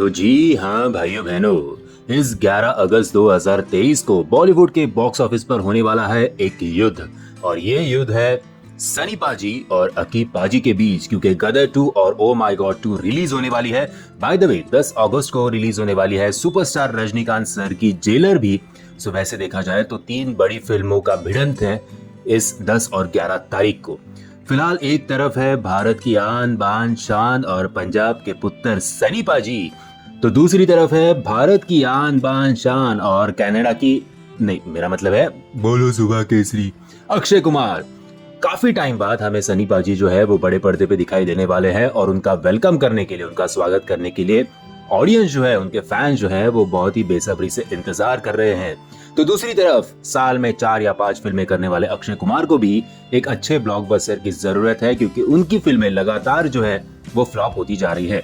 तो जी हाँ भाइयों बहनों, इस 11 अगस्त 2023 को बॉलीवुड के बॉक्स ऑफिस पर होने वाला है एक युद्ध। और ये युद्ध है सनी पाजी और अकीब पाजी के बीच, क्योंकि गदर 2 और ओ माय गॉड 2 रिलीज होने वाली है। बाय द वे 10 अगस्त को रिलीज होने वाली है सुपरस्टार रजनीकांत सर की जेलर भी। सो वैसे देखा जाए तो 3 बड़ी फिल्मों का भिड़ंत है इस 10 और 11 तारीख को। फिलहाल एक तरफ है भारत की आन बान शान और पंजाब के पुत्र सनी पाजी, तो दूसरी तरफ है भारत की आन बान शान और कनाडा की, नहीं मेरा मतलब है बोलो सुबह केसरी, अक्षय कुमार। काफी टाइम बाद हमें सनी पाजी जो है वो बड़े पर्दे पे दिखाई देने वाले हैं और उनका वेलकम करने के लिए, उनका स्वागत करने के लिए ऑडियंस जो है, उनके फैंस जो है वो बहुत ही बेसब्री से इंतजार कर रहे हैं। तो दूसरी तरफ साल में 4 या 5 फिल्में करने वाले अक्षय कुमार को भी एक अच्छे ब्लॉकबस्टर की जरूरत है, क्योंकि उनकी फिल्में लगातार जो है वो फ्लॉप होती जा रही है।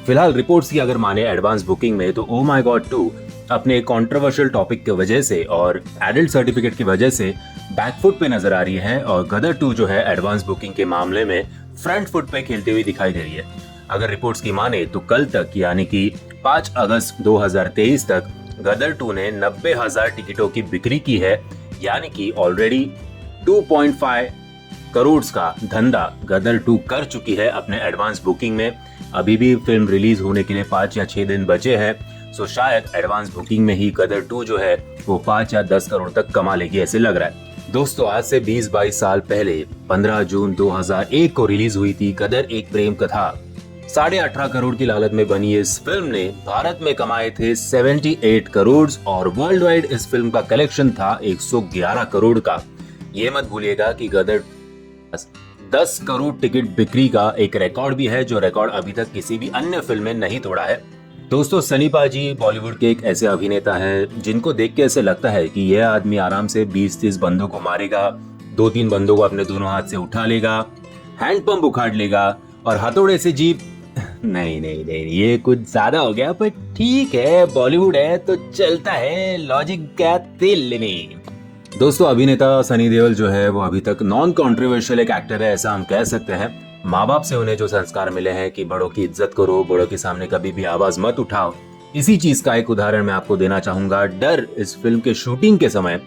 फिलहाल रिपोर्ट्स की अगर माने एडवांस बुकिंग में, तो ओ माय गॉड 2 अपने कंट्रोवर्शियल टॉपिक की वजह से और एडल्ट सर्टिफिकेट की वजह से बैकफुट पे नजर आ रही है, और गदर 2 जो है एडवांस बुकिंग के मामले में फ्रंट फुट पे खेलती हुई दिखाई दे रही है। अगर रिपोर्ट्स की माने तो कल तक यानी कि 5 अगस्त 2023 तक गदर 2 ने 90,000 टिकटों की बिक्री की है, यानी कि ऑलरेडी 2.5 करोड़ का धंधा गदर 2 कर चुकी है अपने एडवांस बुकिंग में। अभी भी फिल्म रिलीज होने के लिए 5 या 6 दिन बचे हैं, सो शायद एडवांस बुकिंग में ही गदर 2 जो है वो 5 या 10 करोड़ तक कमा लेगी, ऐसे लग रहा है। दोस्तों, आज से 20-22 साल पहले 15 जून 2001 को रिलीज हुई थी गदर एक प्रेम कथा। 18.5 करोड़ की लागत में बनी इस फिल्म ने भारत में कमाए थे 78 करोड़ और वर्ल्ड वाइड इस फिल्म का कलेक्शन था 111 करोड़ का। ये मत भूलिएगा कि गदर 10 करोड़ टिकट बिक्री का एक रिकॉर्ड भी है, जो रिकॉर्ड अभी तक किसी भी अन्य फिल्म ने नहीं तोड़ा है। दोस्तों, सनी पाजी बॉलीवुड के एक ऐसे अभिनेता है जिनको देख के ऐसे लगता है कि यह आदमी आराम से 20-30 बंदों को मारेगा, 2-3 बंदों को अपने दोनों हाथ से उठा लेगा, हैंडपंप उखाड़ लेगा और हथौड़े से जीप नहीं नहीं नहीं, ये कुछ ज्यादा हो गया, पर ठीक है, बॉलीवुड है तो चलता है, लॉजिक का तेल लेने। दोस्तों, अभिनेता सनी देओल जो है वो अभी तक नॉन कॉन्ट्रोवर्शियल एक एक्टर है, ऐसा हम कह सकते हैं। माँ बाप से उन्हें जो संस्कार मिले हैं कि बड़ों की इज्जत करो, बड़ों के सामने कभी भी आवाज मत उठाओ, इसी चीज का एक उदाहरण मैं आपको देना चाहूंगा। डर इस फिल्म के शूटिंग के समय,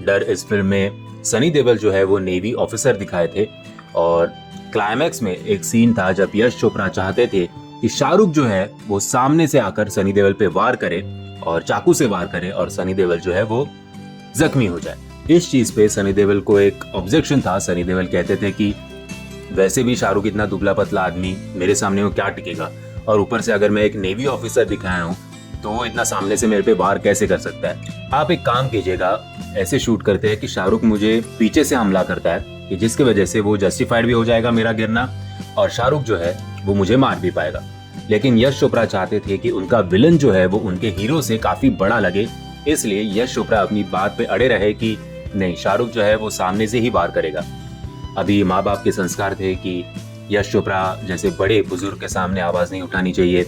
डर इस फिल्म में सनी देओल जो है वो नेवी ऑफिसर दिखाए थे, और क्लाइमैक्स में एक सीन था जब यश चोपड़ा चाहते थे कि शाहरुख जो है वो सामने से आकर सनी देओल पे वार करे और चाकू से वार करे और सनी देओल जो है वो जख्मी हो जाए। इस चीज पे सनी देओल को एक ऑब्जेक्शन था। सनी देओल कहते थे कि वैसे भी शाहरुख इतना दुबला पतला आदमी, मेरे सामने वो क्या टिकेगा, और ऊपर से अगर मैं एक नेवी ऑफिसर दिखाया हूँ तो वो इतना सामने से मेरे पे वार कैसे कर सकता है। आप एक काम कीजिएगा, ऐसे शूट करते हैं कि शाहरुख मुझे पीछे से हमला करता है, कि जिसकी वजह से वो जस्टिफाइड भी हो जाएगा मेरा गिरना, और शाहरुख जो है वो मुझे मार भी पाएगा। लेकिन यश चोपड़ा चाहते थे कि उनका विलन जो है वो उनके हीरो से काफी बड़ा लगे, इसलिए यश चोपड़ा अपनी बात पे अड़े रहे कि नहीं, शाहरुख जो है वो सामने से ही वार करेगा। अभी माँ बाप के संस्कार थे कि यश चोपड़ा जैसे बड़े बुजुर्ग के सामने आवाज नहीं उठानी चाहिए।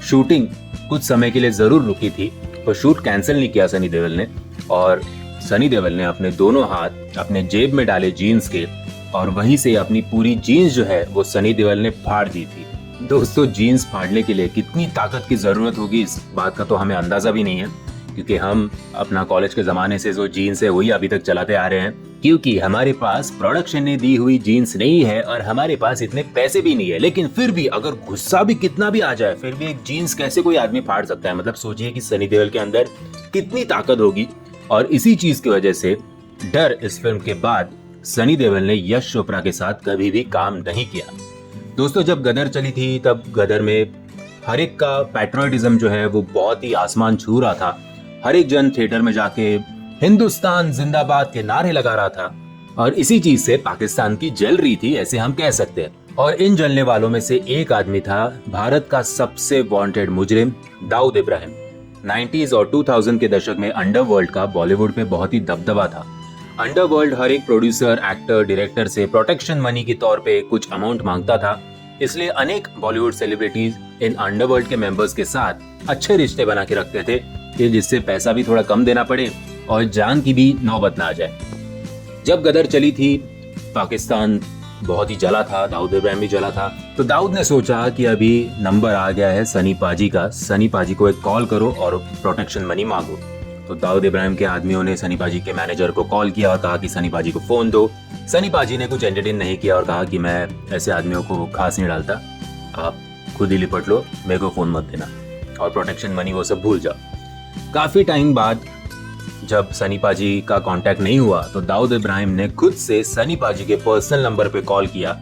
शूटिंग कुछ समय के लिए जरूर रुकी थी, पर शूट कैंसिल नहीं किया सनी देओल ने, और सनी देओल ने अपने दोनों हाथ अपने जेब में डाले जीन्स के, और वहीं से अपनी पूरी जीन्स जो है वो सनी देओल ने फाड़ दी थी। दोस्तों, जीन्स फाड़ने के लिए कितनी ताकत की जरूरत होगी इस बात का तो हमें अंदाजा भी नहीं है, क्योंकि हम अपना कॉलेज के जमाने से जो जीन्स है वही अभी तक चलाते आ रहे हैं, क्योंकि हमारे पास प्रोडक्शन ने दी हुई जीन्स नहीं है और हमारे पास इतने पैसे भी नहीं है। लेकिन फिर भी अगर गुस्सा भी कितना भी आ जाए, फिर भी एक जीन्स कैसे कोई आदमी फाड़ सकता है। मतलब सोचिए कि सनी देओल के अंदर कितनी ताकत होगी। और इसी चीज की वजह से डर इस फिल्म के बाद सनी देओल ने यश चोपड़ा के साथ कभी भी काम नहीं किया। दोस्तों, जब गदर चली थी तब गदर में हर एक का पैट्रियटिज्म जो है वो बहुत ही आसमान छू रहा था। हर एक जन थिएटर में जाके हिंदुस्तान जिंदाबाद के नारे लगा रहा था, और इसी चीज से पाकिस्तान की जल रही थी, ऐसे हम कह सकते हैं। और इन जलने वालों में से एक आदमी था भारत का सबसे वांटेड मुजरिम दाऊद इब्राहिम। 90s और 2000 के दशक में अंडरवर्ल्ड का बॉलीवुड में बहुत ही दबदबा था। अंडरवर्ल्ड हर एक प्रोड्यूसर, एक्टर, डायरेक्टर से प्रोटेक्शन मनी के तौर पे कुछ अमाउंट मांगता था, इसलिए अनेक बॉलीवुड सेलिब्रिटीज इन अंडरवर्ल्ड के मेंबर्स के साथ अच्छे रिश्ते बना के रखते थे, कि जिससे पैसा भी थोड़ा कम देना पड़े और जान की भी नौबत ना आ जाए। जब गदर चली थी, पाकिस्तान बहुत ही जला था, दाऊद इब्राहिम भी जला था। तो दाऊद ने सोचा कि अभी नंबर आ गया है सनी पाजी का, सनी पाजी को एक कॉल करो और प्रोटेक्शन मनी मांगो। तो दाऊद इब्राहिम के आदमियों ने सनी पाजी के मैनेजर को कॉल किया और कहा कि सनी पाजी को फोन दो। सनी पाजी ने कुछ एंटरटेन नहीं किया और कहा कि मैं ऐसे आदमियों को खास नहीं डालता, आप खुद ही लिपट लो, मेरे को फोन मत देना और प्रोटेक्शन मनी वो सब भूल जाओ। काफी टाइम बाद जब सनी पाजी का कांटेक्ट नहीं हुआ तो दाऊद इब्राहिम ने खुद से सनी पाजी के पर्सनल नंबर पे कॉल किया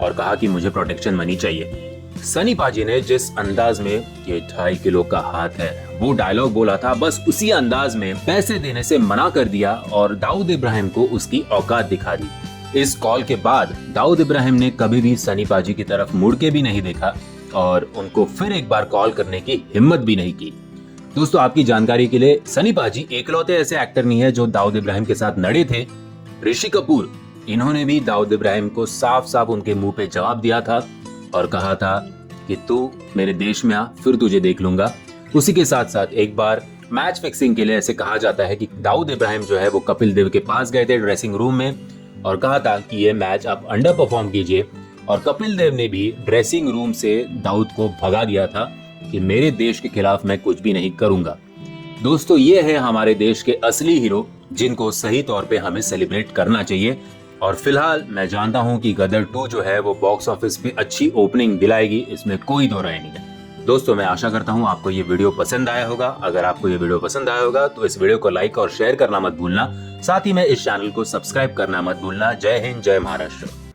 और कहा कि मुझे प्रोटेक्शन मनी चाहिए। सनी पाजी ने जिस अंदाज में ये 2.5 किलो का हाथ है वो डायलॉग बोला था, बस उसी अंदाज में पैसे देने से मना कर दिया और दाऊद इब्राहिम को उसकी औकात दिखा दी। इस कॉल के बाद दाऊद इब्राहिम ने कभी भी सनी पाजी की तरफ मुड़ के भी नहीं देखा और उनको फिर एक बार कॉल करने की हिम्मत भी नहीं की। दोस्तों, आपकी जानकारी के लिए सनी पाजी एकलौते ऐसे एक्टर नहीं है जो दाऊद इब्राहिम के साथ लड़े थे। ऋषि कपूर, इन्होंने भी दाऊद इब्राहिम को साफ साफ उनके मुंह पे जवाब दिया था और कहा था कि तू मेरे देश में आ, फिर तुझे देख लूंगा। उसी के साथ साथ एक बार मैच फिक्सिंग के लिए ऐसे कहा जाता है कि दाऊद इब्राहिम जो है वो कपिल देव के पास गए थे ड्रेसिंग रूम में और कहा था कि ये मैच आप अंडर परफॉर्म कीजिए, और कपिल देव ने भी ड्रेसिंग रूम से दाऊद को भगा दिया था कि मेरे देश के खिलाफ मैं कुछ भी नहीं करूंगा। दोस्तों, ये है हमारे देश के असली हीरो जिनको सही तौर पे हमें सेलिब्रेट करना चाहिए। और फिलहाल मैं जानता हूं कि गदर 2 जो है वो बॉक्स ऑफिस पे अच्छी ओपनिंग दिलाएगी, इसमें कोई दो राय नहीं है। दोस्तों, मैं आशा करता हूं आपको ये वीडियो पसंद आया होगा। अगर आपको ये वीडियो पसंद आया होगा तो इस वीडियो को लाइक और शेयर करना मत भूलना। साथ ही में इस चैनल को सब्सक्राइब करना मत भूलना। जय हिंद, जय महाराष्ट्र।